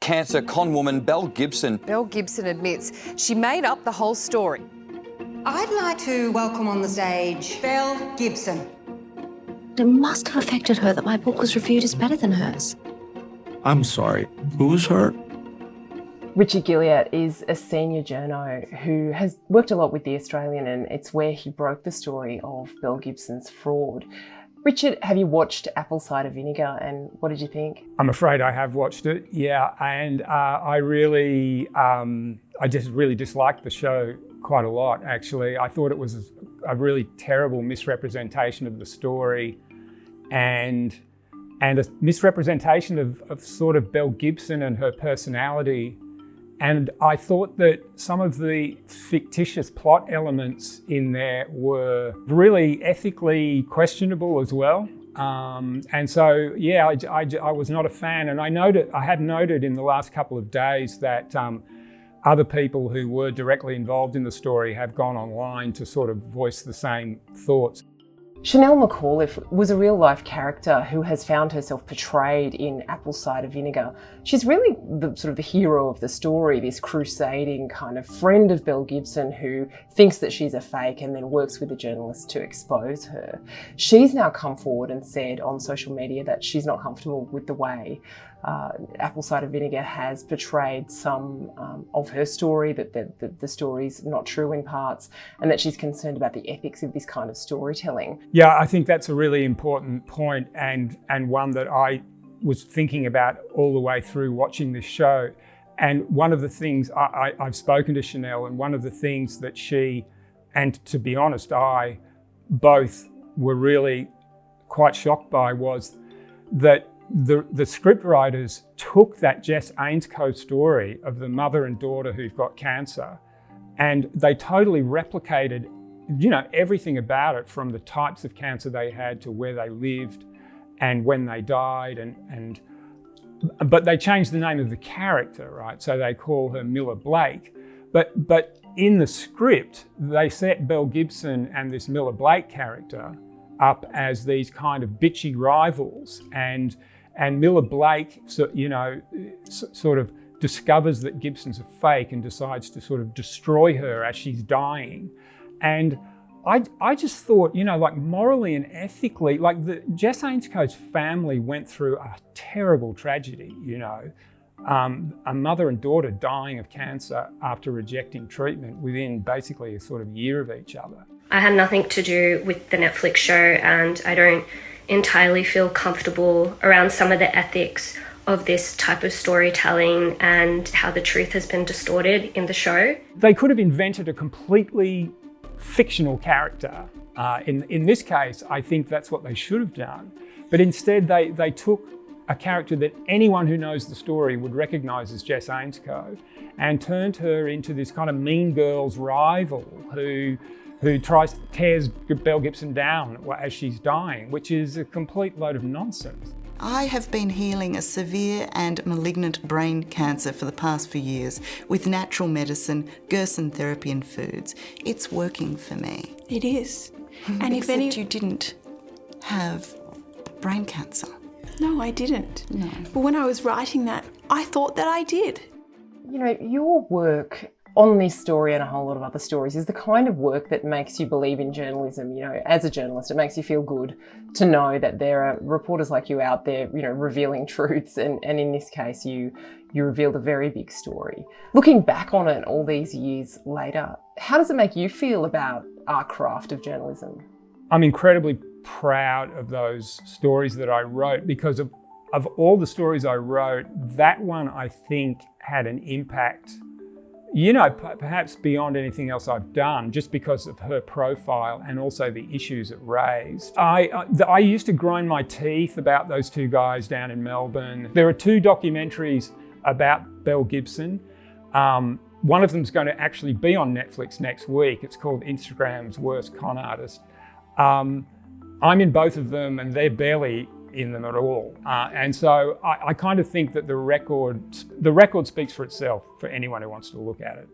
Cancer conwoman Belle Gibson. Belle Gibson admits she made up the whole story. I'd like to welcome on the stage Belle Gibson. It must have affected her that my book was reviewed as better than hers. I'm sorry, who was her? Richard Guilliatt is a senior journo who has worked a lot with The Australian, and it's where he broke the story of Belle Gibson's fraud. Richard, have you watched Apple Cider Vinegar, and what did you think? I'm afraid I have watched it, yeah, and I just really disliked the show quite a lot, actually. I thought it was a really terrible misrepresentation of the story and a misrepresentation of sort of Belle Gibson and her personality. And I thought that some of the fictitious plot elements in there were really ethically questionable as well. And so, yeah, I was not a fan. And I have noted in the last couple of days that other people who were directly involved in the story have gone online to sort of voice the same thoughts. Chanel McAuliffe was a real-life character who has found herself portrayed in Apple Cider Vinegar. She's really the hero of the story, this crusading kind of friend of Belle Gibson who thinks that she's a fake and then works with the journalist to expose her. She's now come forward and said on social media that she's not comfortable with the way Apple Cider Vinegar has portrayed some of her story, that the story's not true in parts, and that she's concerned about the ethics of this kind of storytelling. Yeah, I think that's a really important point, and one that I was thinking about all the way through watching this show. And one of the things, I've spoken to Chanel, and one of the things that she, and to be honest, I both were really quite shocked by was that the scriptwriters took that Jess Ainscough story of the mother and daughter who've got cancer, and they totally replicated, everything about it, from the types of cancer they had to where they lived and when they died, but they changed the name of the character, right? So they call her Miller Blake, but in the script they set Belle Gibson and this Miller Blake character up as these kind of bitchy rivals, and Miller Blake, sort of discovers that Gibson's a fake and decides to sort of destroy her as she's dying. And I just thought, morally and ethically, the Jess Ainscogh's family went through a terrible tragedy, a mother and daughter dying of cancer after rejecting treatment within basically a sort of year of each other. I had nothing to do with the Netflix show, and I don't entirely feel comfortable around some of the ethics of this type of storytelling and how the truth has been distorted in the show. They could have invented a completely fictional character. In this case, I think that's what they should have done. But instead, they took a character that anyone who knows the story would recognise as Jess Ainscough and turned her into this kind of mean girls rival who tears Belle Gibson down as she's dying, which is a complete load of nonsense. I have been healing a severe and malignant brain cancer for the past few years with natural medicine, Gerson therapy and foods. It's working for me. It is. And Except you didn't have brain cancer. No, I didn't. No. But when I was writing that, I thought that I did. Your work on this story and a whole lot of other stories is the kind of work that makes you believe in journalism. As a journalist, it makes you feel good to know that there are reporters like you out there, revealing truths. And in this case, you revealed a very big story. Looking back on it all these years later, how does it make you feel about our craft of journalism? I'm incredibly proud of those stories that I wrote, because of all the stories I wrote, that one I think had an impact, perhaps beyond anything else I've done, just because of her profile and also the issues it raised. I used to grind my teeth about those two guys down in Melbourne. There are two documentaries about Belle Gibson. One of them is going to actually be on Netflix next week. It's called Instagram's Worst Con Artist. I'm in both of them, and they're barely in them at all. And so I kind of think that the record speaks for itself for anyone who wants to look at it.